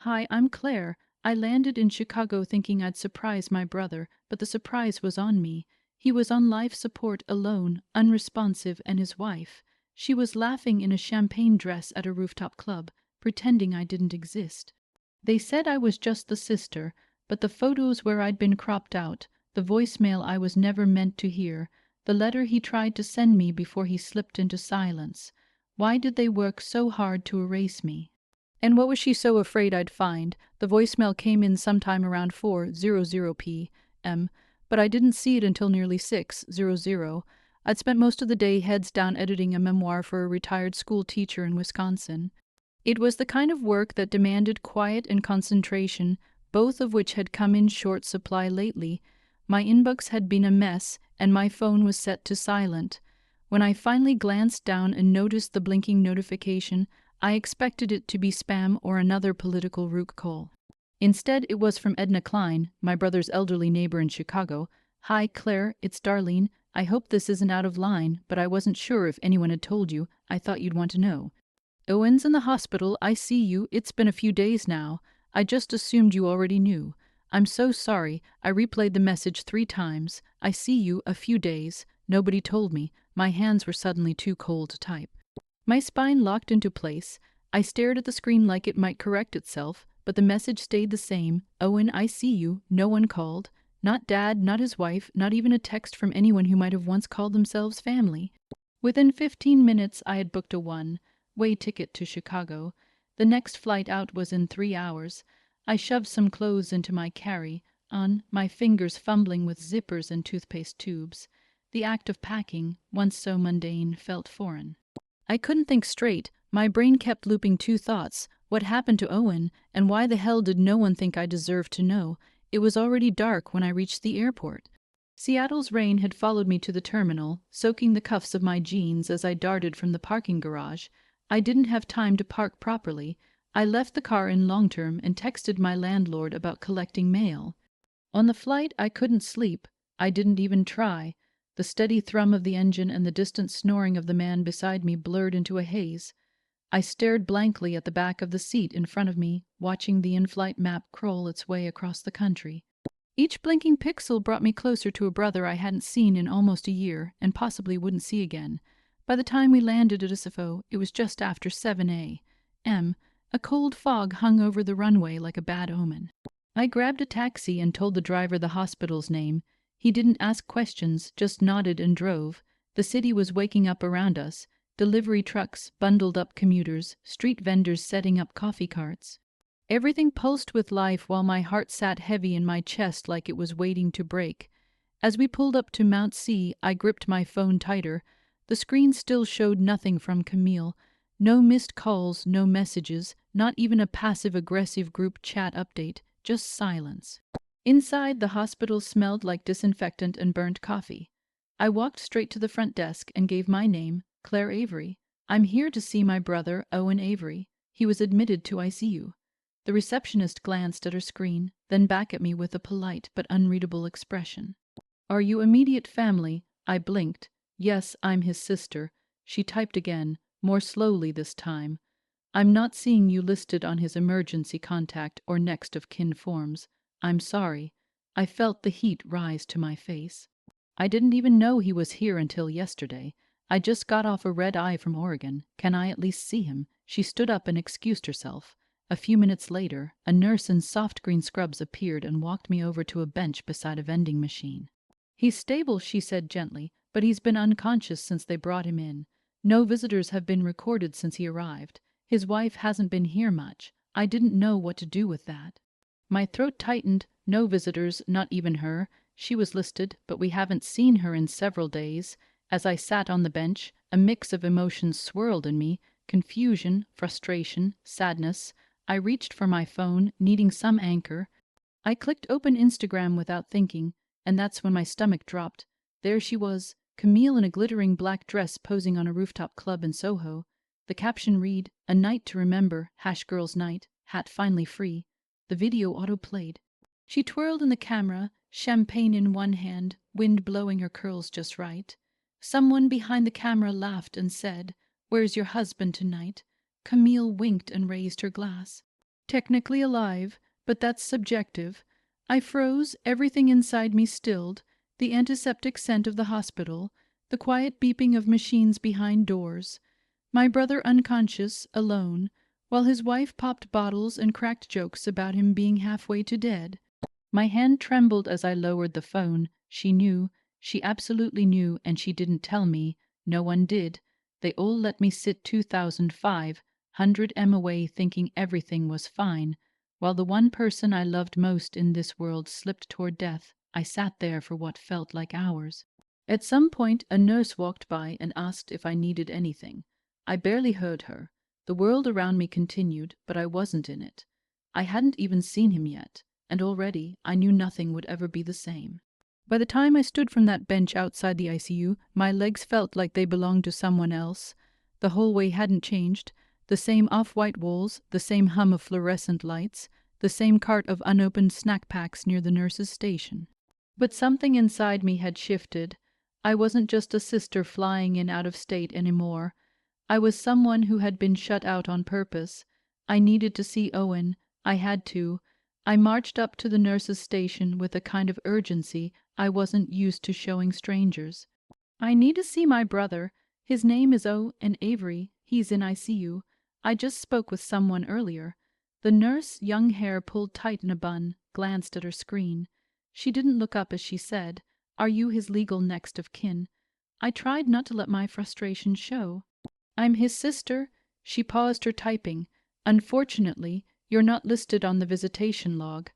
Hi, I'm Claire. I landed in Chicago thinking I'd surprise my brother, but the surprise was on me. He was on life support alone, unresponsive, and his wife. She was laughing in a champagne dress at a rooftop club, pretending I didn't exist. They said I was just the sister, but the photos where I'd been cropped out, the voicemail I was never meant to hear, the letter he tried to send me before he slipped into silence. Why did they work so hard to erase me? And what was she so afraid I'd find? The voicemail came in sometime around 4:00 p.m., but I didn't see it until nearly 6:00. I'd spent most of the day heads down editing a memoir for a retired school teacher in Wisconsin. It was the kind of work that demanded quiet and concentration, both of which had come in short supply lately. My inbox had been a mess, and my phone was set to silent. When I finally glanced down and noticed the blinking notification, I expected it to be spam or another political rook call. Instead, it was from Edna Klein, my brother's elderly neighbor in Chicago. Hi, Claire, it's Darlene. I hope this isn't out of line, but I wasn't sure if anyone had told you. I thought you'd want to know. Owen's in the hospital. I see you. It's been a few days now. I just assumed you already knew. I'm so sorry. I replayed the message 3 times. I see you. A few days. Nobody told me. My hands were suddenly too cold to type. My spine locked into place. I stared at the screen like it might correct itself, but the message stayed the same. Owen, I see you. No one called. Not Dad, not his wife, not even a text from anyone who might have once called themselves family. Within 15 minutes, I had booked a one-way ticket to Chicago. The next flight out was in 3 hours. I shoved some clothes into my carry-on, my fingers fumbling with zippers and toothpaste tubes. The act of packing, once so mundane, felt foreign. I couldn't think straight. My brain kept looping 2 thoughts. What happened to Owen, and why the hell did no one think I deserved to know? It was already dark when I reached the airport. Seattle's rain had followed me to the terminal, soaking the cuffs of my jeans as I darted from the parking garage. I didn't have time to park properly. I left the car in long term and texted my landlord about collecting mail. On the flight, I couldn't sleep. I didn't even try. The steady thrum of the engine and the distant snoring of the man beside me blurred into a haze. I stared blankly at the back of the seat in front of me, watching the in-flight map crawl its way across the country. Each blinking pixel brought me closer to a brother I hadn't seen in almost a year and possibly wouldn't see again. By the time we landed at Issapo, it was just after 7 a.m. A cold fog hung over the runway like a bad omen. I grabbed a taxi and told the driver the hospital's name. He didn't ask questions, just nodded and drove. The city was waking up around us. Delivery trucks, bundled up commuters, street vendors setting up coffee carts. Everything pulsed with life while my heart sat heavy in my chest like it was waiting to break. As we pulled up to Mount C, I gripped my phone tighter. The screen still showed nothing from Camille. No missed calls, no messages, not even a passive-aggressive group chat update, just silence. Inside, the hospital smelled like disinfectant and burnt coffee. I walked straight to the front desk and gave my name, Claire Avery. I'm here to see my brother, Owen Avery. He was admitted to ICU. The receptionist glanced at her screen, then back at me with a polite but unreadable expression. Are you immediate family? I blinked. Yes, I'm his sister. She typed again, more slowly this time. I'm not seeing you listed on his emergency contact or next of kin forms. I'm sorry. I felt the heat rise to my face. I didn't even know he was here until yesterday. I just got off a red-eye from Oregon. Can I at least see him? She stood up and excused herself. A few minutes later, a nurse in soft green scrubs appeared and walked me over to a bench beside a vending machine. He's stable, she said gently, but he's been unconscious since they brought him in. No visitors have been recorded since he arrived. His wife hasn't been here much. I didn't know what to do with that. My throat tightened. No visitors, not even her. She was listed, but we haven't seen her in several days. As I sat on the bench, a mix of emotions swirled in me: confusion, frustration, sadness. I reached for my phone, needing some anchor. I clicked open Instagram without thinking, and that's when my stomach dropped. There she was, Camille in a glittering black dress posing on a rooftop club in Soho. The caption read, "A night to remember, #girls night, hat finally free." The video auto-played. She twirled in the camera, champagne in one hand, wind blowing her curls just right. Someone behind the camera laughed and said, "Where's your husband tonight?" Camille winked and raised her glass. Technically alive, but that's subjective. I froze, everything inside me stilled, the antiseptic scent of the hospital, the quiet beeping of machines behind doors. My brother unconscious, alone, while his wife popped bottles and cracked jokes about him being halfway to dead. My hand trembled as I lowered the phone. She knew. She absolutely knew, and she didn't tell me. No one did. They all let me sit 2005, 100 m away thinking everything was fine. While the one person I loved most in this world slipped toward death, I sat there for what felt like hours. At some point, a nurse walked by and asked if I needed anything. I barely heard her. The world around me continued, but I wasn't in it. I hadn't even seen him yet, and already I knew nothing would ever be the same. By the time I stood from that bench outside the ICU, my legs felt like they belonged to someone else. The hallway hadn't changed. The same off-white walls, the same hum of fluorescent lights, the same cart of unopened snack packs near the nurse's station. But something inside me had shifted. I wasn't just a sister flying in out of state anymore. I was someone who had been shut out on purpose. I needed to see Owen. I had to. I marched up to the nurse's station with a kind of urgency I wasn't used to showing strangers. I need to see my brother. His name is Owen Avery. He's in ICU. I just spoke with someone earlier. The nurse, young hair pulled tight in a bun, glanced at her screen. She didn't look up as she said, "Are you his legal next of kin?" I tried not to let my frustration show. "I'm his sister." She paused her typing. "Unfortunately, you're not listed on the visitation log.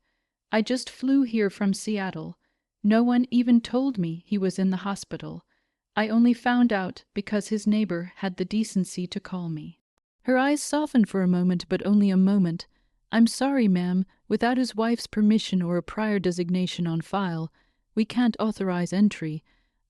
I just flew here from Seattle. No one even told me he was in the hospital. I only found out because his neighbor had the decency to call me." Her eyes softened for a moment, but only a moment. "I'm sorry, ma'am. Without his wife's permission or a prior designation on file, we can't authorize entry."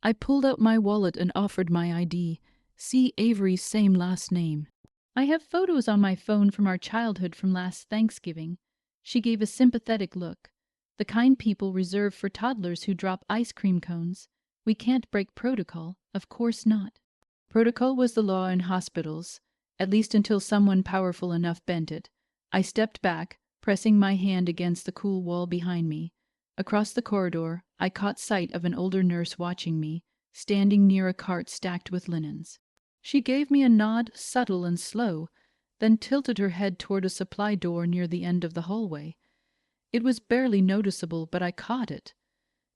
I pulled out my wallet and offered my ID. See Avery's same last name. "I have photos on my phone from our childhood from last Thanksgiving." She gave a sympathetic look. "The kind people reserve for toddlers who drop ice cream cones. We can't break protocol. Of course not." Protocol was the law in hospitals, at least until someone powerful enough bent it. I stepped back, pressing my hand against the cool wall behind me. Across the corridor, I caught sight of an older nurse watching me, standing near a cart stacked with linens. She gave me a nod, subtle and slow, then tilted her head toward a supply door near the end of the hallway. It was barely noticeable, but I caught it.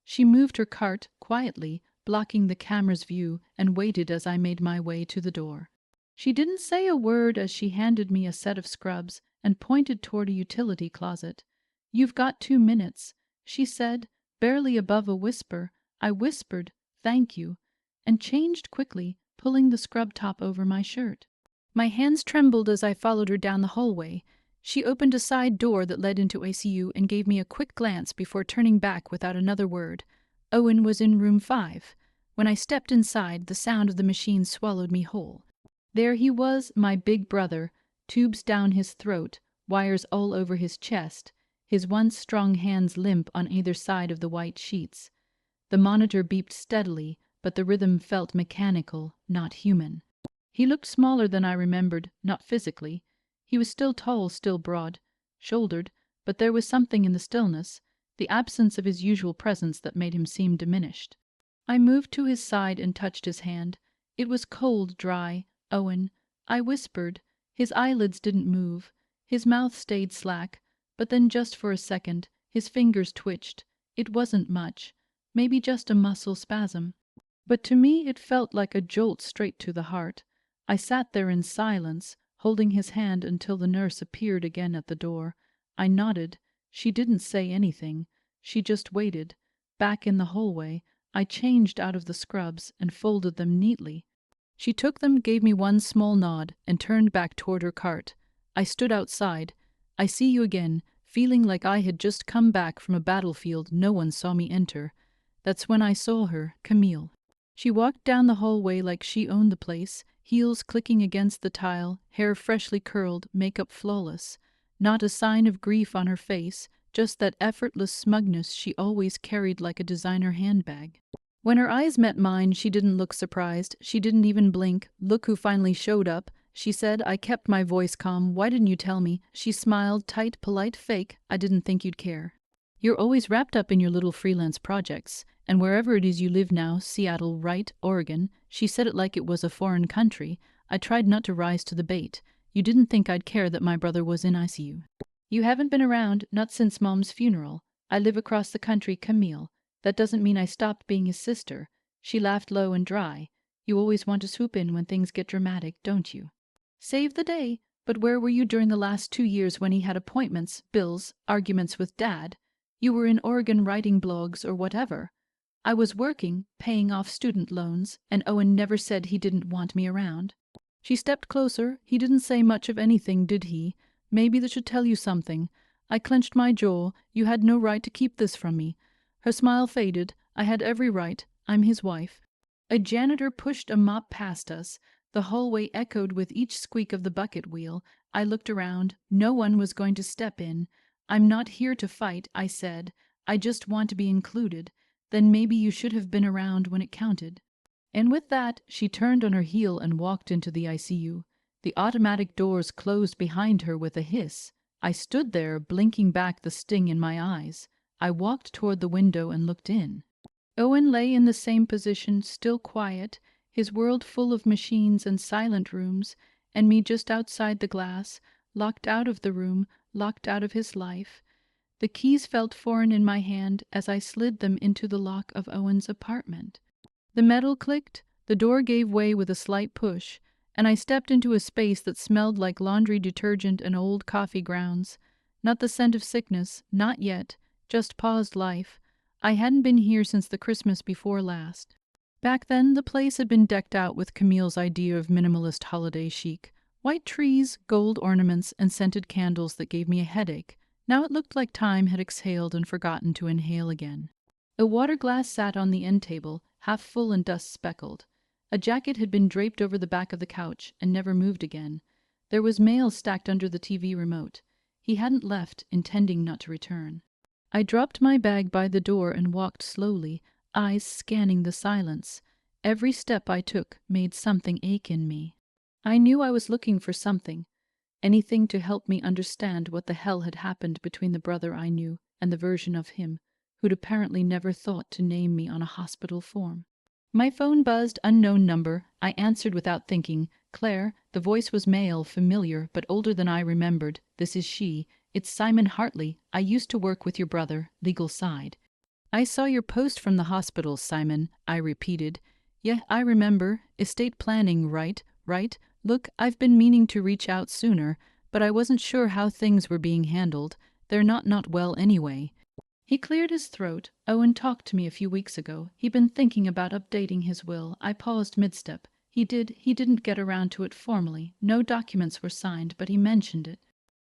She moved her cart quietly, blocking the camera's view, and waited as I made my way to the door. She didn't say a word as she handed me a set of scrubs and pointed toward a utility closet. "You've got 2 minutes," she said, barely above a whisper. I whispered, "Thank you," and changed quickly, pulling the scrub top over my shirt. My hands trembled as I followed her down the hallway. She opened a side door that led into ICU and gave me a quick glance before turning back without another word. Owen was in room 5. When I stepped inside, the sound of the machine swallowed me whole. There he was, my big brother, tubes down his throat, wires all over his chest, his once strong hands limp on either side of the white sheets. The monitor beeped steadily, but the rhythm felt mechanical, not human. He looked smaller than I remembered, not physically. He was still tall, still broad-shouldered, but there was something in the stillness, the absence of his usual presence, that made him seem diminished. I moved to his side and touched his hand. It was cold, dry. "Owen," I whispered. His eyelids didn't move. His mouth stayed slack, but then just for a second, his fingers twitched. It wasn't much, maybe just a muscle spasm. But to me it felt like a jolt straight to the heart. I sat there in silence, holding his hand until the nurse appeared again at the door. I nodded. She didn't say anything. She just waited. Back in the hallway, I changed out of the scrubs and folded them neatly. She took them, gave me one small nod, and turned back toward her cart. I stood outside. I see you again, feeling like I had just come back from a battlefield no one saw me enter. That's when I saw her, Camille. She walked down the hallway like she owned the place, heels clicking against the tile, hair freshly curled, makeup flawless. Not a sign of grief on her face, just that effortless smugness she always carried like a designer handbag. When her eyes met mine, she didn't look surprised. She didn't even blink. Look who finally showed up, she said. I kept my voice calm. Why didn't you tell me? She smiled, tight, polite, fake. I didn't think you'd care. You're always wrapped up in your little freelance projects, and wherever it is you live now, Seattle, right, Oregon, she said it like it was a foreign country. I tried not to rise to the bait. You didn't think I'd care that my brother was in ICU. You haven't been around, not since Mom's funeral. I live across the country, Camille. That doesn't mean I stopped being his sister. She laughed low and dry. You always want to swoop in when things get dramatic, don't you? Save the day. But where were you during the last 2 years when he had appointments, bills, arguments with Dad? You were in Oregon writing blogs or whatever. I was working, paying off student loans, and Owen never said he didn't want me around. She stepped closer. He didn't say much of anything, did he? Maybe that should tell you something. I clenched my jaw. You had no right to keep this from me. Her smile faded. I had every right. I'm his wife. A janitor pushed a mop past us. The hallway echoed with each squeak of the bucket wheel. I looked around. No one was going to step in. I'm not here to fight, I said. I just want to be included. Then maybe you should have been around when it counted. And with that, she turned on her heel and walked into the ICU. The automatic doors closed behind her with a hiss. I stood there, blinking back the sting in my eyes. I walked toward the window and looked in. Owen lay in the same position, still quiet, his world full of machines and silent rooms, and me just outside the glass, locked out of the room, locked out of his life. The keys felt foreign in my hand as I slid them into the lock of Owen's apartment. The metal clicked, the door gave way with a slight push, and I stepped into a space that smelled like laundry detergent and old coffee grounds. Not the scent of sickness, not yet, just paused life. I hadn't been here since the Christmas before last. Back then, the place had been decked out with Camille's idea of minimalist holiday chic. White trees, gold ornaments, and scented candles that gave me a headache. Now it looked like time had exhaled and forgotten to inhale again. A water glass sat on the end table, half full and dust-speckled. A jacket had been draped over the back of the couch and never moved again. There was mail stacked under the TV remote. He hadn't left, intending not to return. I dropped my bag by the door and walked slowly, eyes scanning the silence. Every step I took made something ache in me. I knew I was looking for something, anything to help me understand what the hell had happened between the brother I knew and the version of him who'd apparently never thought to name me on a hospital form. My phone buzzed, unknown number. I answered without thinking. Claire, the voice was male, familiar, but older than I remembered. This is she. It's Simon Hartley. I used to work with your brother, legal side. I saw your post from the hospital, Simon, I repeated. Yeah, I remember. Estate planning, right? Look, I've been meaning to reach out sooner, but I wasn't sure how things were being handled. They're not well anyway. He cleared his throat. Owen talked to me a few weeks ago. He'd been thinking about updating his will. I paused mid-step. He didn't get around to it formally. No documents were signed, but he mentioned it.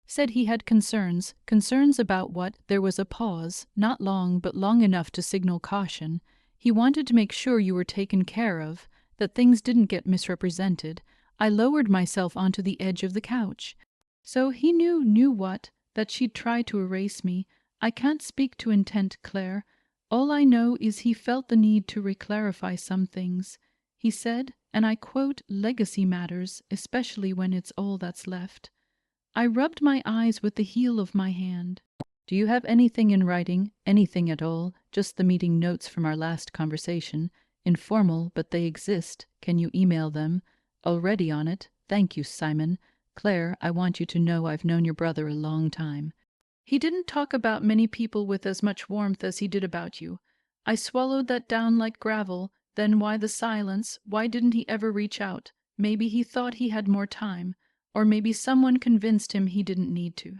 Said he had concerns. Concerns about what? There was a pause. Not long, but long enough to signal caution. He wanted to make sure you were taken care of, that things didn't get misrepresented. I lowered myself onto the edge of the couch. So he knew what? That she'd try to erase me. I can't speak to intent, Claire. All I know is he felt the need to reclarify some things. He said, and I quote, legacy matters, especially when it's all that's left. I rubbed my eyes with the heel of my hand. Do you have anything in writing? Anything at all? Just the meeting notes from our last conversation. Informal, but they exist. Can you email them? Already on it. Thank you, Simon. Claire, I want you to know I've known your brother a long time. He didn't talk about many people with as much warmth as he did about you. I swallowed that down like gravel. Then why the silence? Why didn't he ever reach out? Maybe he thought he had more time. Or maybe someone convinced him he didn't need to.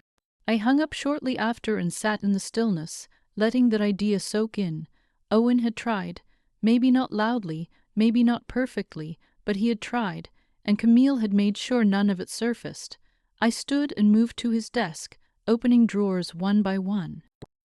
I hung up shortly after and sat in the stillness, letting that idea soak in. Owen had tried. Maybe not loudly, maybe not perfectly, but he had tried, and Camille had made sure none of it surfaced. I stood and moved to his desk, opening drawers one by one.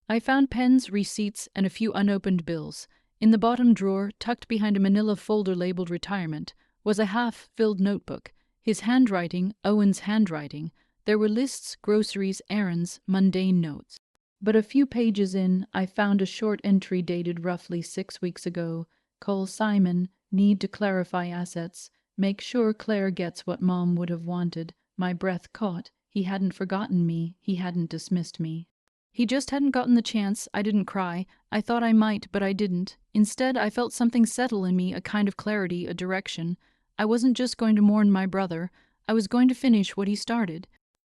I found pens, receipts, and a few unopened bills. In the bottom drawer, tucked behind a manila folder labeled retirement, was a half-filled notebook. His handwriting, Owen's handwriting. There were lists, groceries, errands, mundane notes. But a few pages in, I found a short entry dated roughly 6 weeks ago. Call Simon, need to clarify assets. Make sure Claire gets what Mom would have wanted. My breath caught. He hadn't forgotten me. He hadn't dismissed me. He just hadn't gotten the chance. I didn't cry. I thought I might, but I didn't. Instead, I felt something settle in me, a kind of clarity, a direction. I wasn't just going to mourn my brother. I was going to finish what he started.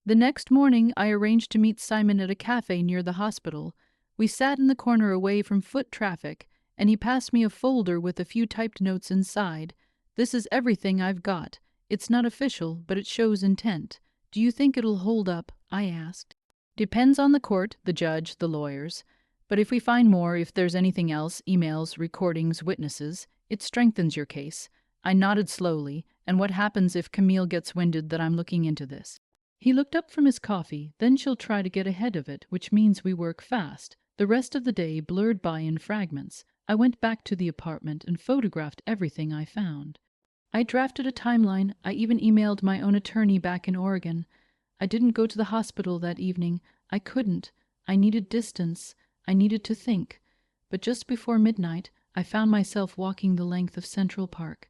The next morning, I arranged to meet Simon at a cafe near the hospital. We sat in the corner away from foot traffic, and he passed me a folder with a few typed notes inside. This is everything I've got. It's not official, but it shows intent. Do you think it'll hold up? I asked. Depends on the court, the judge, the lawyers. But if we find more, if there's anything else, emails, recordings, witnesses, it strengthens your case. I nodded slowly. And what happens if Camille gets winded that I'm looking into this? He looked up from his coffee. Then she'll try to get ahead of it, which means we work fast. The rest of the day blurred by in fragments. I went back to the apartment and photographed everything I found. I drafted a timeline. I even emailed my own attorney back in Oregon. I didn't go to the hospital that evening. I couldn't. I needed distance. I needed to think. But just before midnight, I found myself walking the length of Central Park.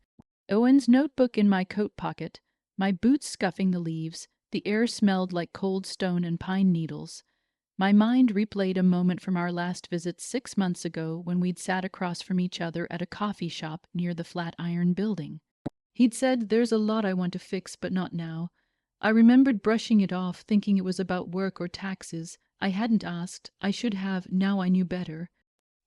Owen's notebook in my coat pocket, my boots scuffing the leaves, the air smelled like cold stone and pine needles. My mind replayed a moment from our last visit 6 months ago when we'd sat across from each other at a coffee shop near the Flatiron Building. He'd said, "There's a lot I want to fix, but not now." I remembered brushing it off, thinking it was about work or taxes. I hadn't asked. I should have, now I knew better.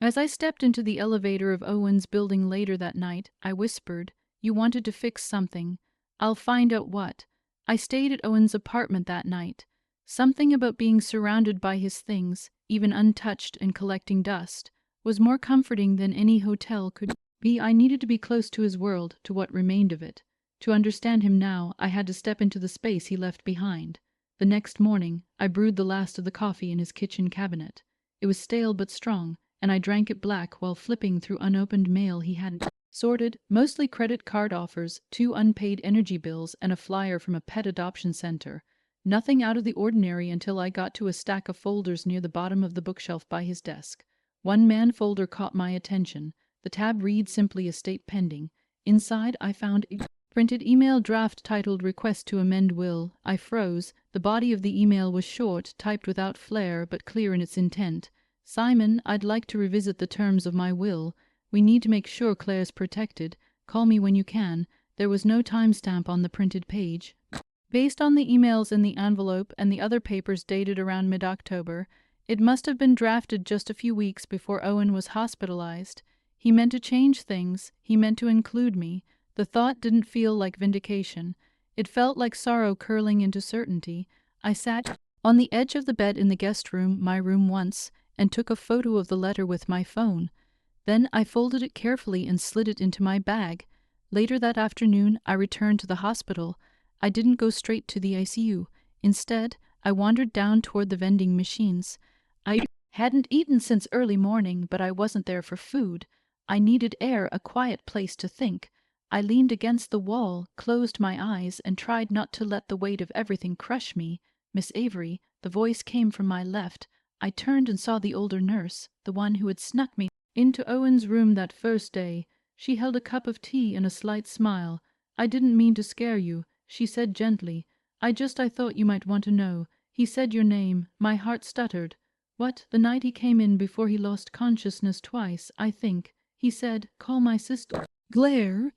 As I stepped into the elevator of Owen's building later that night, I whispered, "You wanted to fix something. I'll find out what." I stayed at Owen's apartment that night. Something about being surrounded by his things, even untouched and collecting dust, was more comforting than any hotel could be. I needed to be close to his world, to what remained of it. To understand him now, I had to step into the space he left behind. The next morning, I brewed the last of the coffee in his kitchen cabinet. It was stale but strong, and I drank it black while flipping through unopened mail he hadn't sorted, mostly credit card offers, 2 unpaid energy bills, and a flyer from a pet adoption center. Nothing out of the ordinary until I got to a stack of folders near the bottom of the bookshelf by his desk. One man folder caught my attention. The tab read simply "Estate Pending." Inside, I found a printed email draft titled "Request to Amend Will." I froze. The body of the email was short, typed without flair, but clear in its intent. "Simon, I'd like to revisit the terms of my will. We need to make sure Claire's protected. Call me when you can." There was no timestamp on the printed page. Based on the emails in the envelope and the other papers dated around mid-October, it must have been drafted just a few weeks before Owen was hospitalized. He meant to change things. He meant to include me. The thought didn't feel like vindication. It felt like sorrow curling into certainty. I sat on the edge of the bed in the guest room, my room once, and took a photo of the letter with my phone. Then I folded it carefully and slid it into my bag. Later that afternoon, I returned to the hospital. I didn't go straight to the ICU. Instead, I wandered down toward the vending machines. I hadn't eaten since early morning, but I wasn't there for food. I needed air, a quiet place to think. I leaned against the wall, closed my eyes, and tried not to let the weight of everything crush me. "Miss Avery," the voice came from my left. I turned and saw the older nurse, the one who had snuck me into Owen's room that first day. She held a cup of tea and a slight smile. "I didn't mean to scare you," she said gently. I thought you might want to know. He said your name. My heart stuttered. What, the night he came in before he lost consciousness twice, I think. He said, 'Call my sister, Claire.'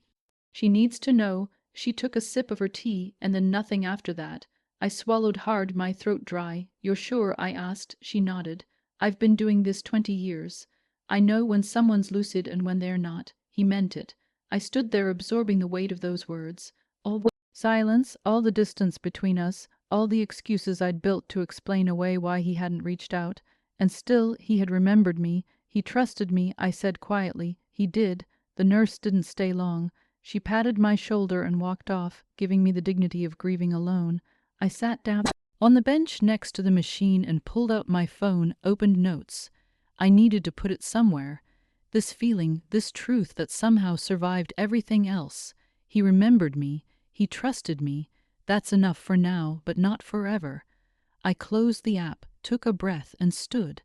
She needs to know." She took a sip of her tea, and then nothing after that. I swallowed hard, my throat dry. "You're sure?" I asked. She nodded. "I've been doing this 20 years. I know when someone's lucid and when they're not." He meant it. I stood there absorbing the weight of those words. All the silence, all the distance between us, all the excuses I'd built to explain away why he hadn't reached out. And still, he had remembered me. He trusted me, I said quietly. He did. The nurse didn't stay long. She patted my shoulder and walked off, giving me the dignity of grieving alone. I sat down on the bench next to the machine and pulled out my phone, opened notes. I needed to put it somewhere. This feeling, this truth that somehow survived everything else. He remembered me. He trusted me. That's enough for now, but not forever. I closed the app, took a breath, and stood.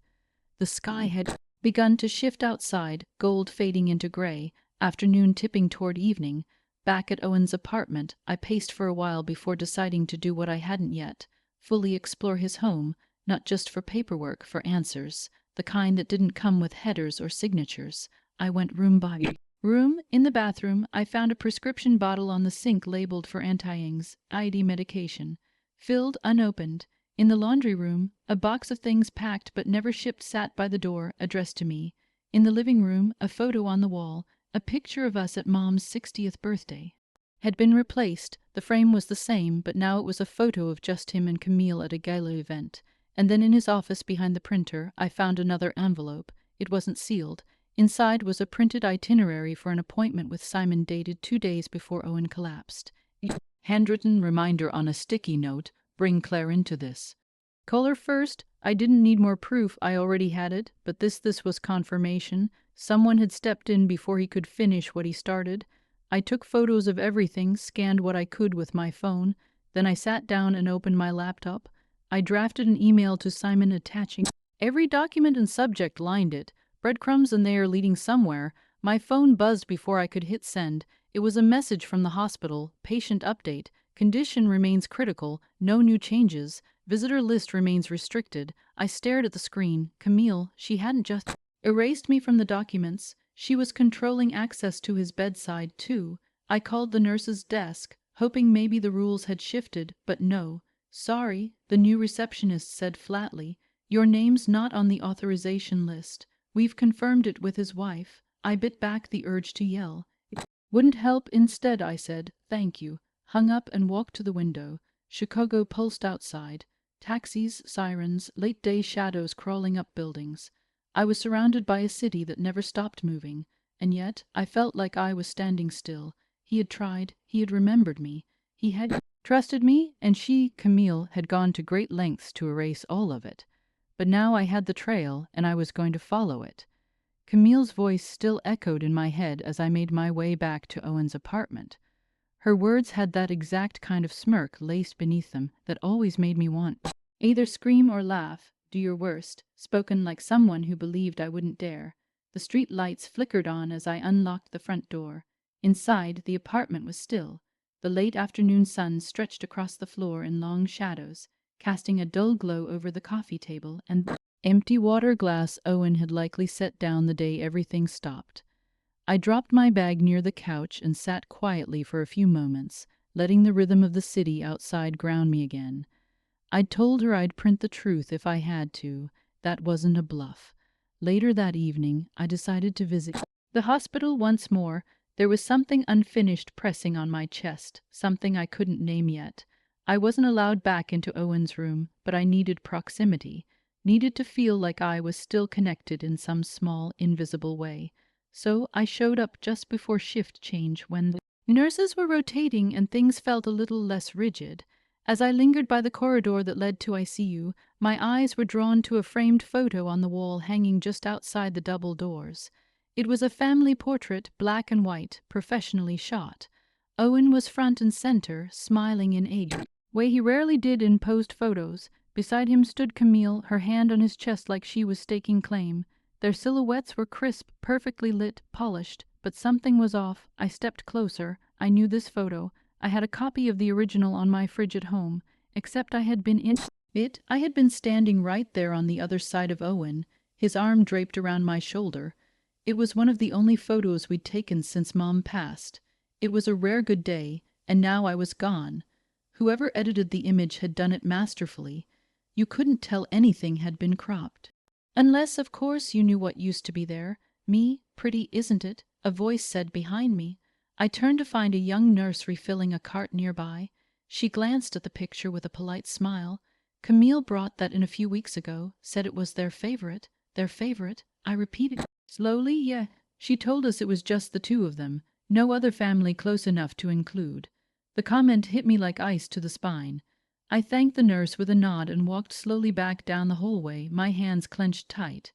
The sky had begun to shift outside, gold fading into gray, afternoon tipping toward evening. Back at Owen's apartment, I paced for a while before deciding to do what I hadn't yet, fully explore his home, not just for paperwork, for answers, the kind that didn't come with headers or signatures. I went room by room. In the bathroom, I found a prescription bottle on the sink labeled for anti-anxiety medication, filled unopened. In the laundry room, a box of things packed but never shipped sat by the door, addressed to me. In the living room, a photo on the wall, a picture of us at Mom's 60th birthday, had been replaced. The frame was the same, but now it was a photo of just him and Camille at a gala event. And then in his office behind the printer, I found another envelope. It wasn't sealed. Inside was a printed itinerary for an appointment with Simon dated 2 days before Owen collapsed. Handwritten reminder on a sticky note, bring Claire into this. Call her first. I didn't need more proof, I already had it, but this was confirmation. Someone had stepped in before he could finish what he started. I took photos of everything, scanned what I could with my phone. Then I sat down and opened my laptop. I drafted an email to Simon attaching every document and subject, lined it. Breadcrumbs, and they are leading somewhere. My phone buzzed before I could hit send. It was a message from the hospital. Patient update. Condition remains critical. No new changes. Visitor list remains restricted. I stared at the screen. Camille, she hadn't just erased me from the documents. She was controlling access to his bedside, too. I called the nurse's desk, hoping maybe the rules had shifted, but no. Sorry, the new receptionist said flatly. Your name's not on the authorization list. We've confirmed it with his wife. I bit back the urge to yell. It wouldn't help. Instead, I said, thank you, hung up and walked to the window. Chicago pulsed outside. Taxis, sirens, late-day shadows crawling up buildings. I was surrounded by a city that never stopped moving, and yet I felt like I was standing still. He had tried, he had remembered me, he had trusted me, and she, Camille, had gone to great lengths to erase all of it. But now I had the trail, and I was going to follow it. Camille's voice still echoed in my head as I made my way back to Owen's apartment. Her words had that exact kind of smirk laced beneath them that always made me want either scream or laugh. Do your worst, spoken like someone who believed I wouldn't dare. The street lights flickered on as I unlocked the front door. Inside, the apartment was still. The late afternoon sun stretched across the floor in long shadows, casting a dull glow over the coffee table and the empty water glass Owen had likely set down the day everything stopped. I dropped my bag near the couch and sat quietly for a few moments, letting the rhythm of the city outside ground me again. I'd told her I'd print the truth if I had to. That wasn't a bluff. Later that evening, I decided to visit the hospital once more. There was something unfinished pressing on my chest, something I couldn't name yet. I wasn't allowed back into Owen's room, but I needed proximity, needed to feel like I was still connected in some small, invisible way. So I showed up just before shift change when the nurses were rotating and things felt a little less rigid. As I lingered by the corridor that led to ICU, my eyes were drawn to a framed photo on the wall hanging just outside the double doors. It was a family portrait, black and white, professionally shot. Owen was front and center, smiling in a way he rarely did in posed photos. Beside him stood Camille, her hand on his chest like she was staking claim. Their silhouettes were crisp, perfectly lit, polished, but something was off. I stepped closer. I knew this photo. I had a copy of the original on my fridge at home, except I had been in it. I had been standing right there on the other side of Owen, his arm draped around my shoulder. It was one of the only photos we'd taken since Mom passed. It was a rare good day, and now I was gone. Whoever edited the image had done it masterfully. You couldn't tell anything had been cropped. Unless, of course, you knew what used to be there. Me, pretty, isn't it? A voice said behind me. I turned to find a young nurse refilling a cart nearby. She glanced at the picture with a polite smile. Camille brought that in a few weeks ago, said it was their favorite. Their favorite? I repeated slowly. Yeah. She told us it was just the two of them, no other family close enough to include. The comment hit me like ice to the spine. I thanked the nurse with a nod and walked slowly back down the hallway, my hands clenched tight.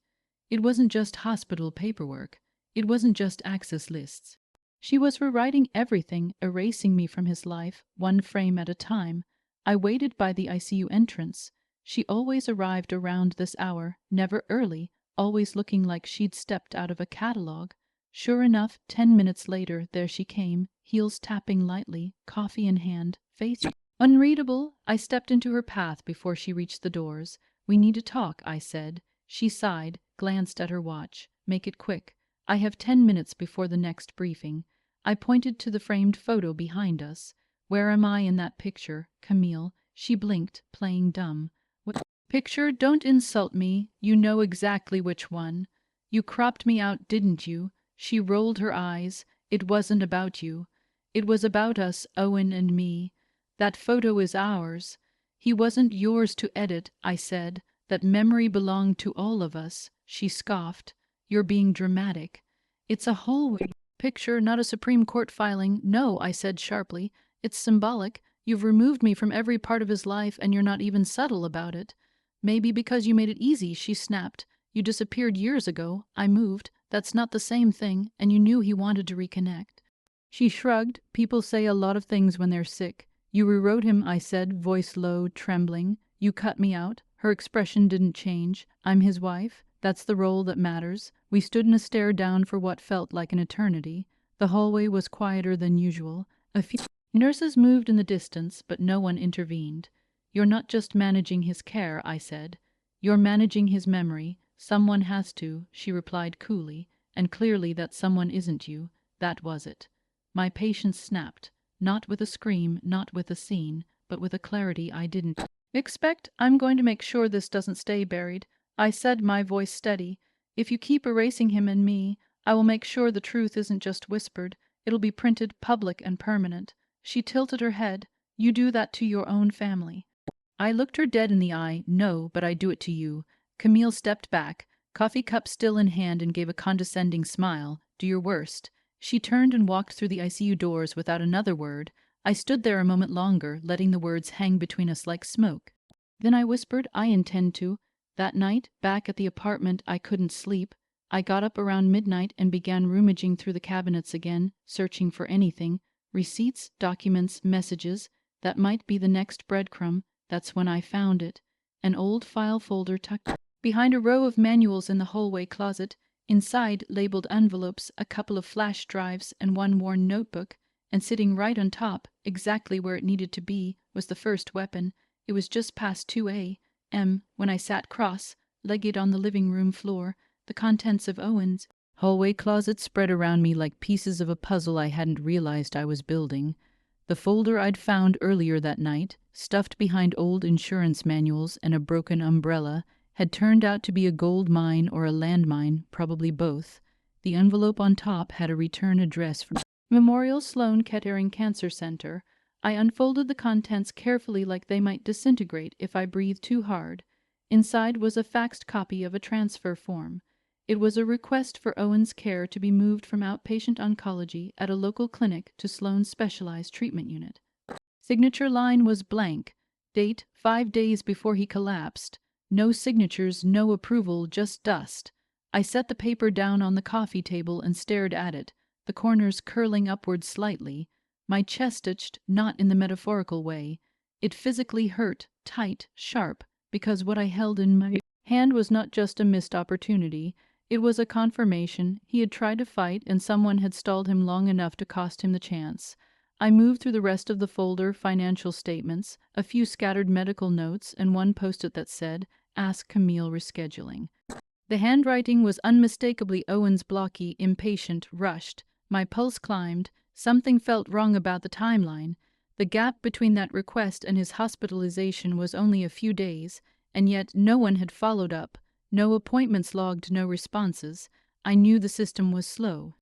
It wasn't just hospital paperwork. It wasn't just access lists. She was rewriting everything, erasing me from his life, one frame at a time. I waited by the ICU entrance. She always arrived around this hour, never early, always looking like she'd stepped out of a catalog. Sure enough, 10 minutes later, there she came, heels tapping lightly, coffee in hand, face unreadable. I stepped into her path before she reached the doors. We need to talk, I said. She sighed, glanced at her watch. Make it quick. I have 10 minutes before the next briefing. I pointed to the framed photo behind us. Where am I in that picture, Camille? She blinked, playing dumb. What picture? Don't insult me. You know exactly which one. You cropped me out, didn't you? She rolled her eyes. It wasn't about you. It was about us, Owen and me. That photo is ours. He wasn't yours to edit, I said. That memory belonged to all of us. She scoffed. You're being dramatic. It's a hallway picture, not a Supreme Court filing. No, I said sharply. It's symbolic. You've removed me from every part of his life, and you're not even subtle about it. Maybe because you made it easy, she snapped. You disappeared years ago. I moved. That's not the same thing, and you knew he wanted to reconnect. She shrugged. People say a lot of things when they're sick. You rewrote him, I said, voice low, trembling. You cut me out. Her expression didn't change. I'm his wife. That's the role that matters. We stood in a stare down for what felt like an eternity. The hallway was quieter than usual. A few nurses moved in the distance, but no one intervened. You're not just managing his care, I said. You're managing his memory. Someone has to, she replied coolly, and clearly that someone isn't you. That was it. My patience snapped, not with a scream, not with a scene, but with a clarity I didn't expect. I'm going to make sure this doesn't stay buried. I said, my voice steady. If you keep erasing him and me, I will make sure the truth isn't just whispered. It'll be printed, public, and permanent. She tilted her head. You do that to your own family. I looked her dead in the eye. No, but I do it to you. Camille stepped back, coffee cup still in hand, and gave a condescending smile. Do your worst. She turned and walked through the ICU doors without another word. I stood there a moment longer, letting the words hang between us like smoke. Then I whispered, I intend to. That night, back at the apartment, I couldn't sleep. I got up around midnight and began rummaging through the cabinets again, searching for anything. Receipts, documents, messages. That might be the next breadcrumb. That's when I found it. An old file folder tucked behind a row of manuals in the hallway closet. Inside, labeled envelopes, a couple of flash drives, and one worn notebook. And sitting right on top, exactly where it needed to be, was the first weapon. It was just past 2 a.m. when I sat cross-legged on the living room floor. The contents of Owen's hallway closet spread around me like pieces of a puzzle I hadn't realized I was building. The folder I'd found earlier that night, stuffed behind old insurance manuals and a broken umbrella, had turned out to be a gold mine or a landmine, probably both. The envelope on top had a return address from Memorial Sloan Kettering Cancer Center. I unfolded the contents carefully like they might disintegrate if I breathed too hard. Inside was a faxed copy of a transfer form. It was a request for Owen's care to be moved from outpatient oncology at a local clinic to Sloan's specialized treatment unit. Signature line was blank. Date 5 days before he collapsed. No signatures, no approval, just dust. I set the paper down on the coffee table and stared at it, the corners curling upward slightly. My chest itched, not in the metaphorical way. It physically hurt, tight, sharp, because what I held in my hand was not just a missed opportunity. It was a confirmation. He had tried to fight, and someone had stalled him long enough to cost him the chance. I moved through the rest of the folder, financial statements, a few scattered medical notes, and one post-it that said, Ask Camille Rescheduling. The handwriting was unmistakably Owen's, blocky, impatient, rushed. My pulse climbed. Something felt wrong about the timeline. The gap between that request and his hospitalization was only a few days, and yet no one had followed up. No appointments logged, no responses. I knew the system was slow.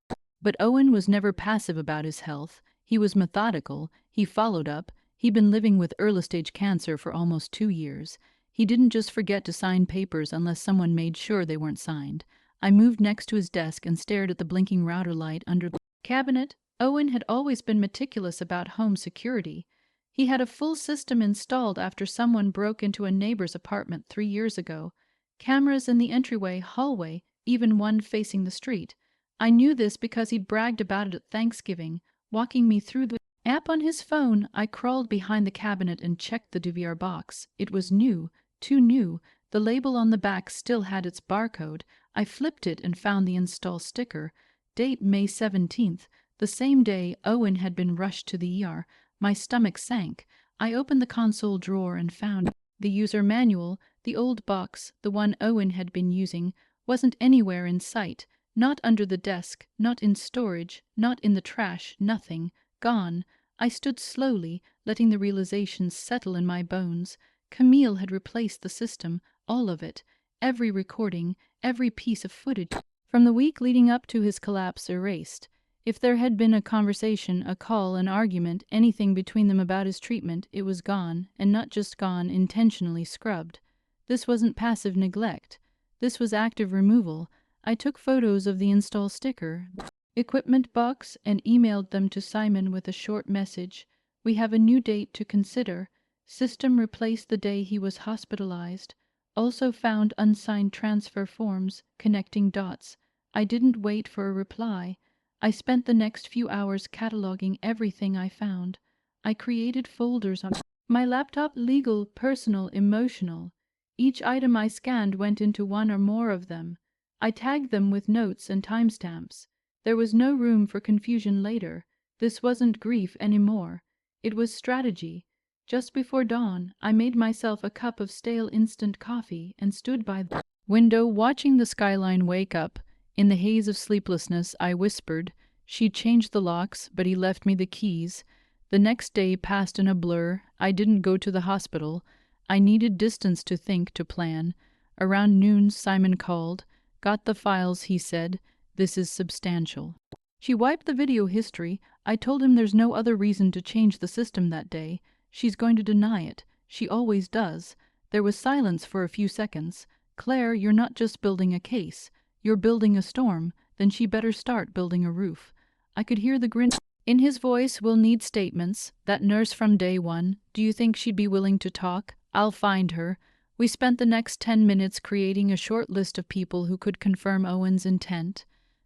But Owen was never passive about his health. He was methodical. He followed up. He'd been living with early-stage cancer for almost 2 years. He didn't just forget to sign papers unless someone made sure they weren't signed. I moved next to his desk and stared at the blinking router light under the cabinet. Owen had always been meticulous about home security. He had a full system installed after someone broke into a neighbor's apartment 3 years ago. Cameras in the entryway, hallway, even one facing the street. I knew this because he'd bragged about it at Thanksgiving, walking me through the app on his phone. I crawled behind the cabinet and checked the DVR box. It was new, too new. The label on the back still had its barcode. I flipped it and found the install sticker. Date May 17th. The same day Owen had been rushed to the ER. My stomach sank. I opened the console drawer and found the user manual. The old box, the one Owen had been using, wasn't anywhere in sight. Not under the desk, not in storage, not in the trash, nothing. Gone. I stood slowly, letting the realization settle in my bones. Camille had replaced the system, all of it. Every recording, every piece of footage from the week leading up to his collapse erased. If there had been a conversation, a call, an argument, anything between them about his treatment, it was gone, and not just gone, intentionally scrubbed. This wasn't passive neglect. This was active removal. I took photos of the install sticker, equipment box, and emailed them to Simon with a short message. We have a new date to consider. System replaced the day he was hospitalized. Also found unsigned transfer forms, connecting dots. I didn't wait for a reply. I spent the next few hours cataloging everything I found. I created folders on my laptop: legal, personal, emotional. Each item I scanned went into one or more of them. I tagged them with notes and timestamps. There was no room for confusion later. This wasn't grief anymore. It was strategy. Just before dawn, I made myself a cup of stale instant coffee and stood by the window watching the skyline wake up. In the haze of sleeplessness, I whispered. She'd changed the locks, but he left me the keys. The next day passed in a blur. I didn't go to the hospital. I needed distance to think, to plan. Around noon, Simon called. Got the files, he said. This is substantial. She wiped the video history. I told him there's no other reason to change the system that day. She's going to deny it. She always does. There was silence for a few seconds. Claire, you're not just building a case. You're building a storm. Then she better start building a roof. I could hear the grin in his voice. We'll need statements. That nurse from day one. Do you think she'd be willing to talk? I'll find her. We spent the next 10 minutes creating a short list of people who could confirm Owen's intent.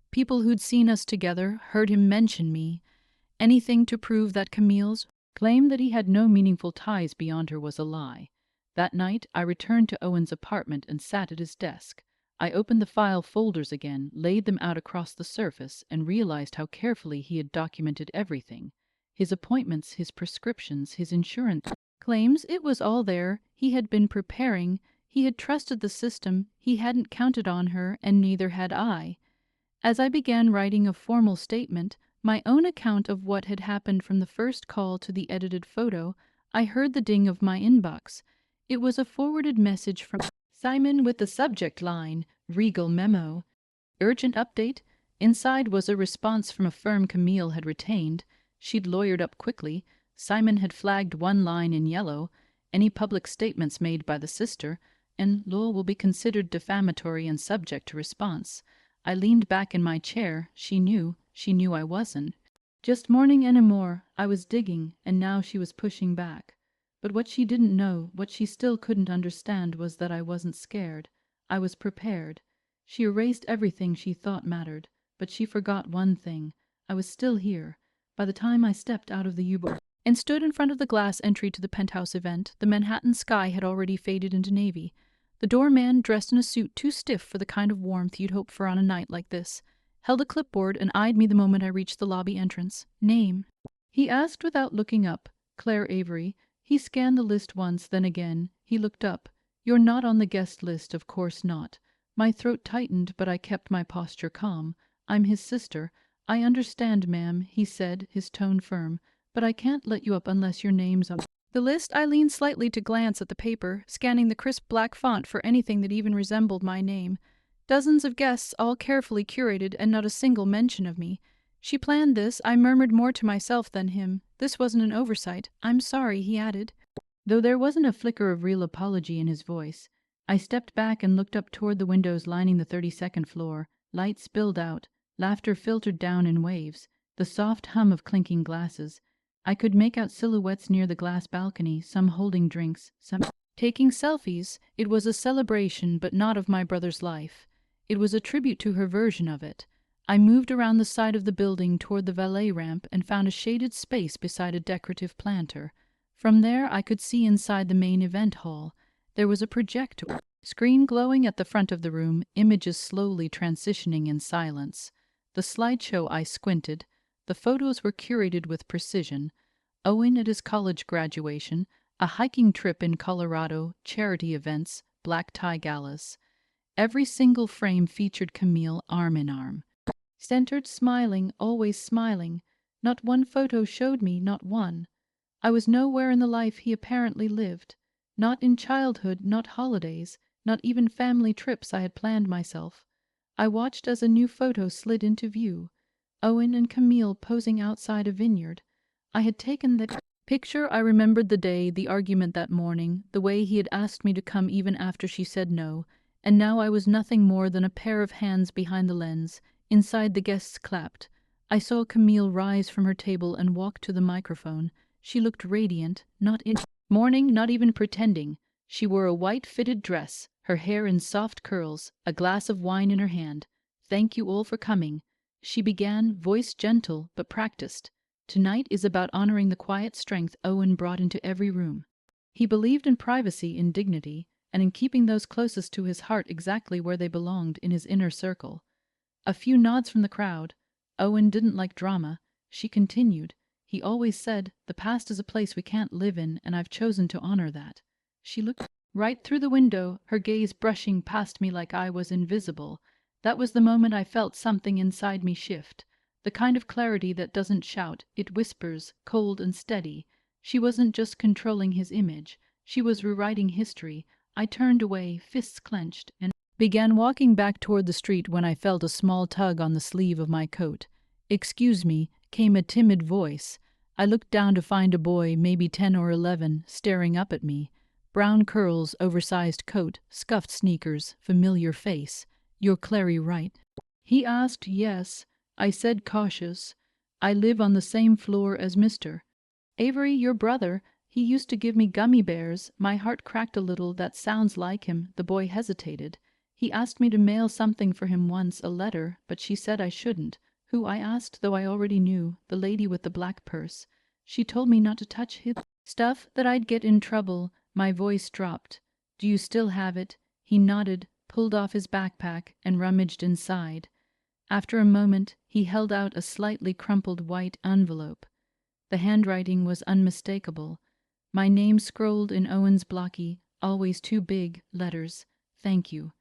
People who'd seen us together, heard him mention me. Anything to prove that Camille's claim that he had no meaningful ties beyond her was a lie. That night, I returned to Owen's apartment and sat at his desk. I opened the file folders again, laid them out across the surface, and realized how carefully he had documented everything. His appointments, his prescriptions, his insurance claims, it was all there. He had been preparing. He had trusted the system. He hadn't counted on her, and neither had I. As I began writing a formal statement, my own account of what had happened from the first call to the edited photo, I heard the ding of my inbox. It was a forwarded message from Simon with the subject line, Regal Memo. Urgent update. Inside was a response from a firm Camille had retained. She'd lawyered up quickly. Simon had flagged one line in yellow. Any public statements made by the sister, and law will be considered defamatory and subject to response. I leaned back in my chair. She knew I wasn't. Just mourning anymore. I was digging, and now she was pushing back. But what she didn't know, what she still couldn't understand, was that I wasn't scared. I was prepared. She erased everything she thought mattered, but she forgot one thing. I was still here. By the time I stepped out of the U-boat and stood in front of the glass entry to the penthouse event, the Manhattan sky had already faded into navy. The doorman, dressed in a suit too stiff for the kind of warmth you'd hope for on a night like this, held a clipboard and eyed me the moment I reached the lobby entrance. Name? He asked without looking up. Claire Avery. He scanned the list once, then again. He looked up. You're not on the guest list, of course not. My throat tightened, but I kept my posture calm. I'm his sister. I understand, ma'am, he said, his tone firm, but I can't let you up unless your name's on the list. I leaned slightly to glance at the paper, scanning the crisp black font for anything that even resembled my name. Dozens of guests, all carefully curated, and not a single mention of me. She planned this. I murmured more to myself than him. This wasn't an oversight. I'm sorry, he added, though there wasn't a flicker of real apology in his voice. I stepped back and looked up toward the windows lining the 32nd floor. Light spilled out. Laughter filtered down in waves. The soft hum of clinking glasses. I could make out silhouettes near the glass balcony, some holding drinks, some taking selfies. It was a celebration, but not of my brother's life. It was a tribute to her version of it. I moved around the side of the building toward the valet ramp and found a shaded space beside a decorative planter. From there I could see inside the main event hall. There was a projector screen glowing at the front of the room, images slowly transitioning in silence. The slideshow I squinted. The photos were curated with precision. Owen at his college graduation, a hiking trip in Colorado, charity events, black tie galas. Every single frame featured Camille arm in arm. Centered, smiling, always smiling. Not one photo showed me, not one. I was nowhere in the life he apparently lived. Not in childhood, not holidays, not even family trips I had planned myself. I watched as a new photo slid into view. Owen and Camille posing outside a vineyard. I had taken the picture. I remembered the day, the argument that morning, the way he had asked me to come even after she said no, and now I was nothing more than a pair of hands behind the lens. Inside, the guests clapped. I saw Camille rise from her table and walk to the microphone. She looked radiant, not in mourning, not even pretending. She wore a white fitted dress, her hair in soft curls, a glass of wine in her hand. "Thank you all for coming," she began, voice gentle but practiced. "Tonight is about honoring the quiet strength Owen brought into every room. He believed in privacy, in dignity, and in keeping those closest to his heart exactly where they belonged, in his inner circle." A few nods from the crowd. Owen didn't like drama. She continued. "He always said, the past is a place we can't live in, and I've chosen to honor that." She looked right through the window, her gaze brushing past me like I was invisible. That was the moment I felt something inside me shift. The kind of clarity that doesn't shout, it whispers, cold and steady. She wasn't just controlling his image. She was rewriting history. I turned away, fists clenched, and began walking back toward the street when I felt a small tug on the sleeve of my coat. "Excuse me," came a timid voice. I looked down to find a boy, maybe 10 or 11, staring up at me. Brown curls, oversized coat, scuffed sneakers, familiar face. "You're Clary Wright?" He asked. "Yes." I said, cautious. "I live on the same floor as Mr. Avery, your brother. He used to give me gummy bears." My heart cracked a little. "That sounds like him." The boy hesitated. "He asked me to mail something for him once, a letter, but she said I shouldn't." "Who?" I asked, though I already knew. "The lady with the black purse. She told me not to touch his stuff, that I'd get in trouble." My voice dropped. "Do you still have it?" He nodded, pulled off his backpack, and rummaged inside. After a moment, he held out a slightly crumpled white envelope. The handwriting was unmistakable. My name scrolled in Owen's blocky, always too big, letters. "Thank you."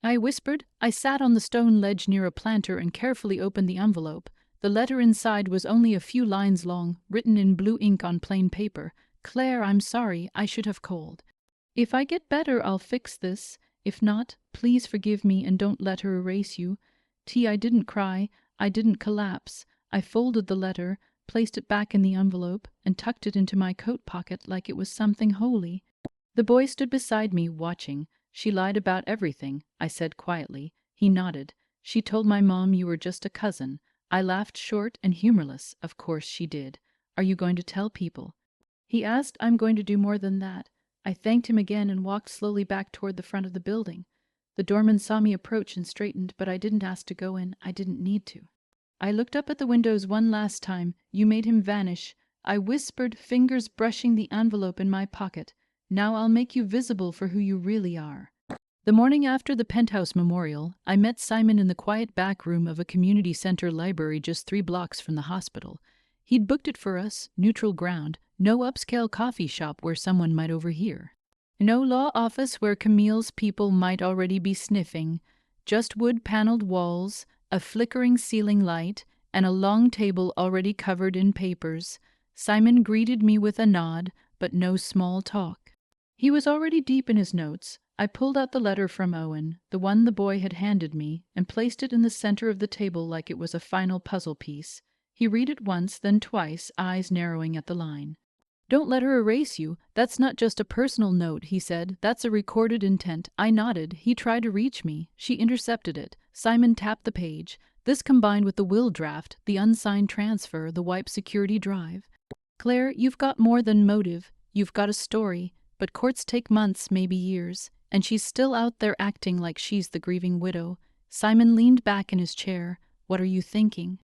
I whispered. I sat on the stone ledge near a planter and carefully opened the envelope. The letter inside was only a few lines long, written in blue ink on plain paper. "Claire, I'm sorry. I should have called. If I get better, I'll fix this. If not, please forgive me and don't let her erase you. I didn't cry. I didn't collapse. I folded the letter, placed it back in the envelope, and tucked it into my coat pocket like it was something holy." The boy stood beside me, watching. "She lied about everything," I said quietly. He nodded. "She told my mom you were just a cousin." I laughed, short and humorless. "Of course she did. Are you going to tell people?" He asked. "I'm going to do more than that." I thanked him again and walked slowly back toward the front of the building. The doorman saw me approach and straightened, but I didn't ask to go in. I didn't need to. I looked up at the windows one last time. "You made him vanish." I whispered, fingers brushing the envelope in my pocket. "Now I'll make you visible for who you really are." The morning after the Penthouse Memorial, I met Simon in the quiet back room of a community center library just 3 blocks from the hospital. He'd booked it for us, neutral ground, no upscale coffee shop where someone might overhear. No law office where Camille's people might already be sniffing. Just wood-paneled walls, a flickering ceiling light, and a long table already covered in papers. Simon greeted me with a nod, but no small talk. He was already deep in his notes. I pulled out the letter from Owen, the one the boy had handed me, and placed it in the center of the table like it was a final puzzle piece. He read it once, then twice, eyes narrowing at the line. "Don't let her erase you. That's not just a personal note," he said. "That's a recorded intent." I nodded. "He tried to reach me." She intercepted it. Simon tapped the page. "This combined with the will draft, the unsigned transfer, the wipe security drive. Claire, you've got more than motive. You've got a story. But courts take months, maybe years. And she's still out there acting like she's the grieving widow." Simon leaned back in his chair. "What are you thinking?"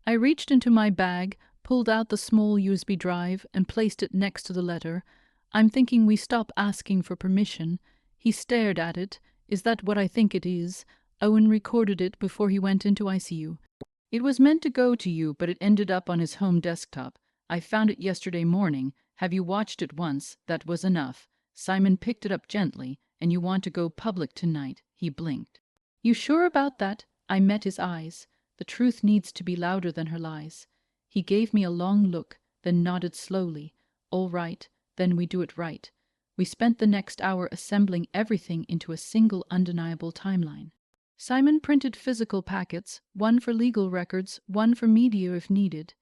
I reached into my bag, pulled out the small USB drive, and placed it next to the letter. "I'm thinking we stop asking for permission." He stared at it. "Is that what I think it is? Owen recorded it before he went into ICU. It was meant to go to you, but it ended up on his home desktop. I found it yesterday morning. Have you watched it once? That was enough. Simon picked it up gently. And you want to go public tonight. He blinked. You sure about that? I met his eyes. The truth needs to be louder than her lies. He gave me a long look, then nodded slowly. All right, then we do it right. We spent the next hour assembling everything into a single undeniable timeline. Simon printed physical packets, one for legal records, one for media if needed.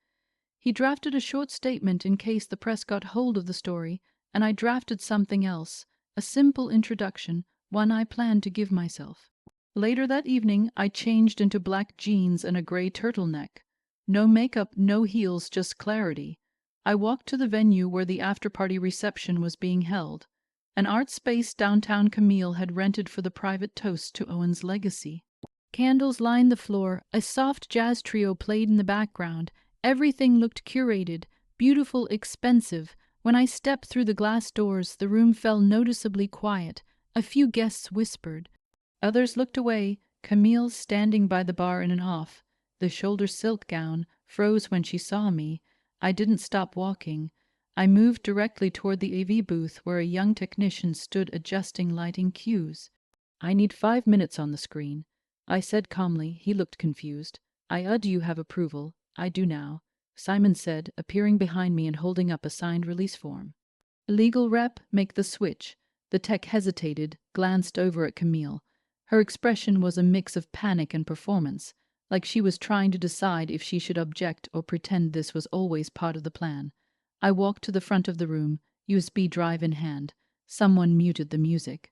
He drafted a short statement in case the press got hold of the story, and I drafted something else, a simple introduction, one I planned to give myself. Later that evening, I changed into black jeans and a gray turtleneck. No makeup, no heels, just clarity. I walked to the venue where the after-party reception was being held, an art space downtown Camille had rented for the private toast to Owen's legacy. Candles lined the floor, a soft jazz trio played in the background. Everything looked curated, beautiful, expensive. When I stepped through the glass doors, the room felt noticeably quiet. A few guests whispered. Others looked away. Camille, standing by the bar in an off, the shoulder silk gown, froze when she saw me. I didn't stop walking. I moved directly toward the AV booth where a young technician stood adjusting lighting cues. I need 5 minutes on the screen. I said calmly. He looked confused. Do you have approval? I do now, Simon said, appearing behind me and holding up a signed release form. Legal rep, make the switch. The tech hesitated, glanced over at Camille. Her expression was a mix of panic and performance, like she was trying to decide if she should object or pretend this was always part of the plan. I walked to the front of the room, USB drive in hand. Someone muted the music.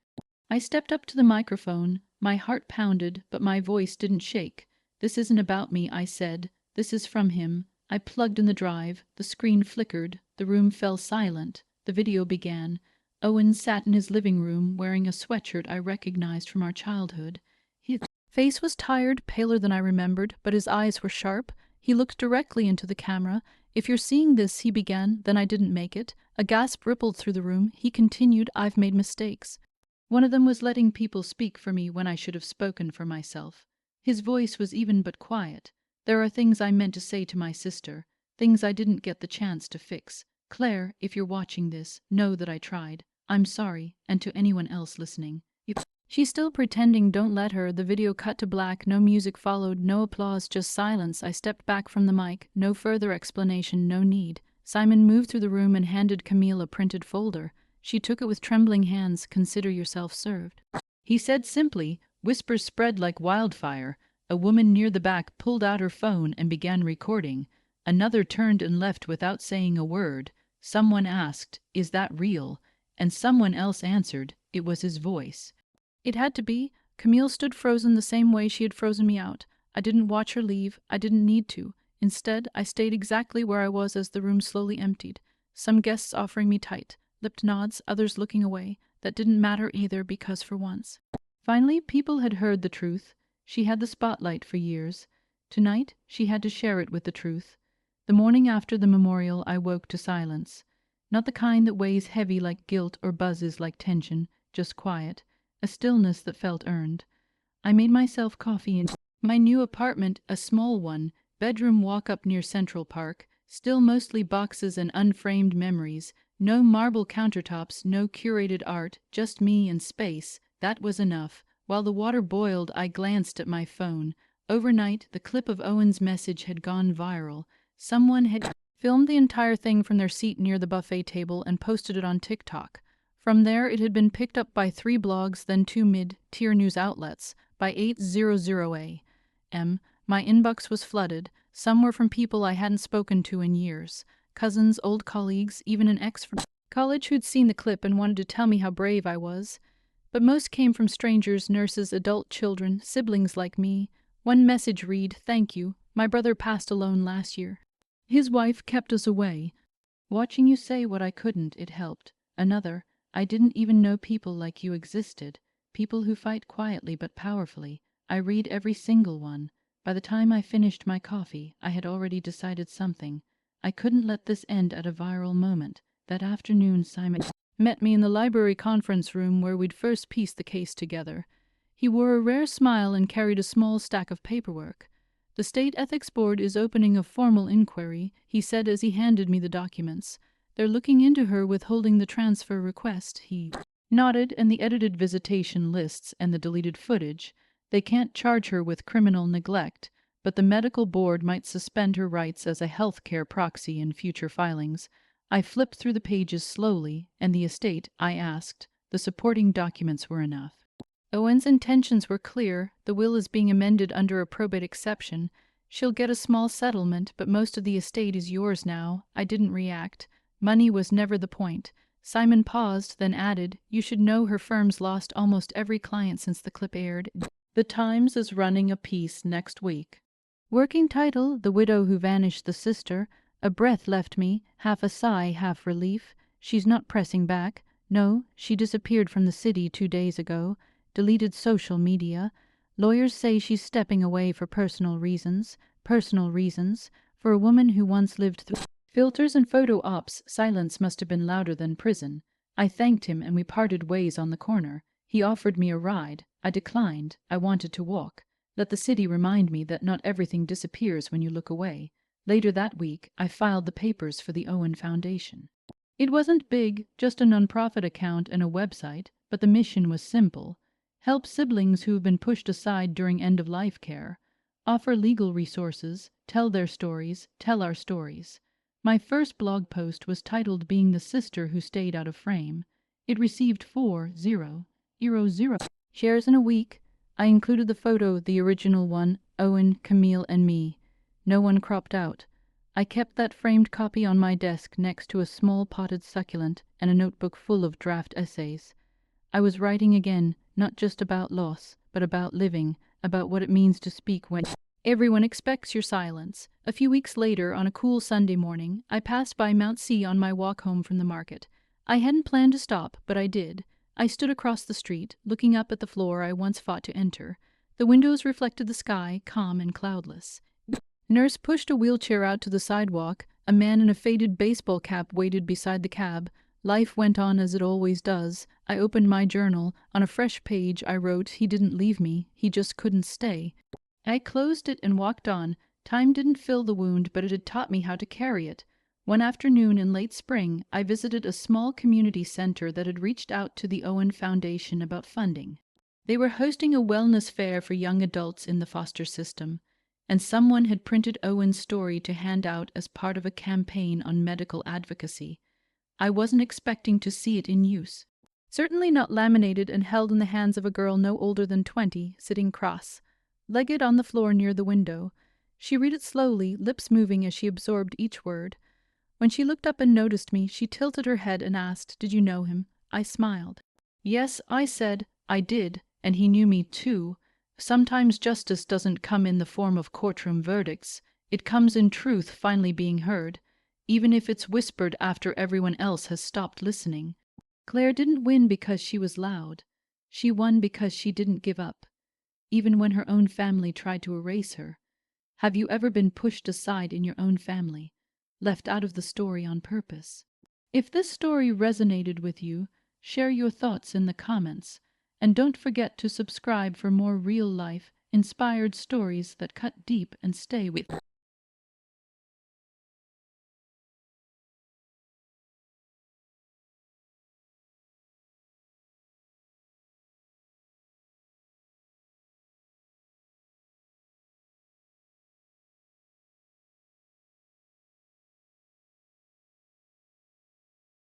I stepped up to the microphone. My heart pounded, but my voice didn't shake. This isn't about me, I said. This is from him. I plugged in the drive. The screen flickered. The room fell silent. The video began. Owen sat in his living room wearing a sweatshirt I recognized from our childhood. His face was tired, paler than I remembered, but his eyes were sharp. He looked directly into the camera. If you're seeing this, he began, then I didn't make it. A gasp rippled through the room. He continued, I've made mistakes. One of them was letting people speak for me when I should have spoken for myself. His voice was even but quiet. There are things I meant to say to my sister, things I didn't get the chance to fix. Claire, if you're watching this, know that I tried. I'm sorry, and to anyone else listening. If she's still pretending, don't let her. The video cut to black, no music followed, no applause, just silence. I stepped back from the mic, no further explanation, no need. Simon moved through the room and handed Camille a printed folder. She took it with trembling hands. Consider yourself served. He said simply. Whispers spread like wildfire. A woman near the back pulled out her phone and began recording. Another turned and left without saying a word. Someone asked, "Is that real?" And someone else answered, it was his voice. It had to be. Camille stood frozen the same way she had frozen me out. I didn't watch her leave. I didn't need to. Instead, I stayed exactly where I was as the room slowly emptied. Some guests offering me tight, lipped nods, others looking away. That didn't matter either, because for once. Finally, people had heard the truth. She had the spotlight for years. Tonight, she had to share it with the truth. The morning after the memorial, I woke to silence. Not the kind that weighs heavy like guilt or buzzes like tension, just quiet, a stillness that felt earned. I made myself coffee in my new apartment, a small one, bedroom walk-up near Central Park, still mostly boxes and unframed memories, no marble countertops, no curated art, just me and space. That was enough. While the water boiled, I glanced at my phone. Overnight, the clip of Owen's message had gone viral. Someone had filmed the entire thing from their seat near the buffet table and posted it on TikTok. From there, it had been picked up by 3 blogs, then 2 mid-tier news outlets, by 800 AM. My inbox was flooded. Some were from people I hadn't spoken to in years. Cousins, old colleagues, even an ex from college who'd seen the clip and wanted to tell me how brave I was. But most came from strangers, nurses, adult children, siblings like me. One message read, "Thank you. My brother passed alone last year. His wife kept us away. Watching you say what I couldn't, it helped." Another, "I didn't even know people like you existed. People who fight quietly but powerfully. I read every single one. By the time I finished my coffee, I had already decided something. I couldn't let this end at a viral moment. That afternoon, Simon met me in the library conference room where we'd first pieced the case together. He wore a rare smile and carried a small stack of paperwork. The State Ethics Board is opening a formal inquiry, he said as he handed me the documents. They're looking into her withholding the transfer request, he nodded, and the edited visitation lists and the deleted footage. They can't charge her with criminal neglect, but the medical board might suspend her rights as a health care proxy in future filings. I flipped through the pages slowly, and the estate, I asked. The supporting documents were enough. Owen's intentions were clear. The will is being amended under a probate exception. She'll get a small settlement, but most of the estate is yours now. I didn't react. Money was never the point. Simon paused, then added, "You should know her firm's lost almost every client since the clip aired. The Times is running a piece next week." Working title, "The Widow Who Vanished the Sister." A breath left me, half a sigh, half relief. She's not pressing back. No, she disappeared from the city 2 days ago. Deleted social media. Lawyers say she's stepping away for personal reasons. Personal reasons. For a woman who once lived through filters and photo ops, silence must have been louder than prison. I thanked him and we parted ways on the corner. He offered me a ride. I declined. I wanted to walk. Let the city remind me that not everything disappears when you look away. Later that week, I filed the papers for the Owen Foundation. It wasn't big, just a nonprofit account and a website, but the mission was simple. Help siblings who have been pushed aside during end-of-life care. Offer legal resources. Tell their stories. Tell our stories. My first blog post was titled "Being the Sister Who Stayed Out of Frame." It received 4,000 shares in a week. I included the photo, the original one, Owen, Camille, and me. No one cropped out. I kept that framed copy on my desk next to a small potted succulent and a notebook full of draft essays. I was writing again, not just about loss, but about living, about what it means to speak when everyone expects your silence. A few weeks later, on a cool Sunday morning, I passed by Mount C on my walk home from the market. I hadn't planned to stop, but I did. I stood across the street, looking up at the floor I once fought to enter. The windows reflected the sky, calm and cloudless. Nurse pushed a wheelchair out to the sidewalk. A man in a faded baseball cap waited beside the cab. Life went on as it always does. I opened my journal. On a fresh page I wrote, "He didn't leave me. He just couldn't stay." I closed it and walked on. Time didn't fill the wound, but it had taught me how to carry it. One afternoon in late spring, I visited a small community center that had reached out to the Owen Foundation about funding. They were hosting a wellness fair for young adults in the foster system, and someone had printed Owen's story to hand out as part of a campaign on medical advocacy. I wasn't expecting to see it in use. Certainly not laminated and held in the hands of a girl no older than 20, sitting cross-legged on the floor near the window. She read it slowly, lips moving as she absorbed each word. When she looked up and noticed me, she tilted her head and asked, "Did you know him?" I smiled. "Yes," I said, "I did, and he knew me too." Sometimes justice doesn't come in the form of courtroom verdicts. It comes in truth finally being heard, even if it's whispered after everyone else has stopped listening. Claire didn't win because she was loud. She won because she didn't give up, even when her own family tried to erase her. Have you ever been pushed aside in your own family, left out of the story on purpose? If this story resonated with you, share your thoughts in the comments. And don't forget to subscribe for more real-life, inspired stories that cut deep and stay with you.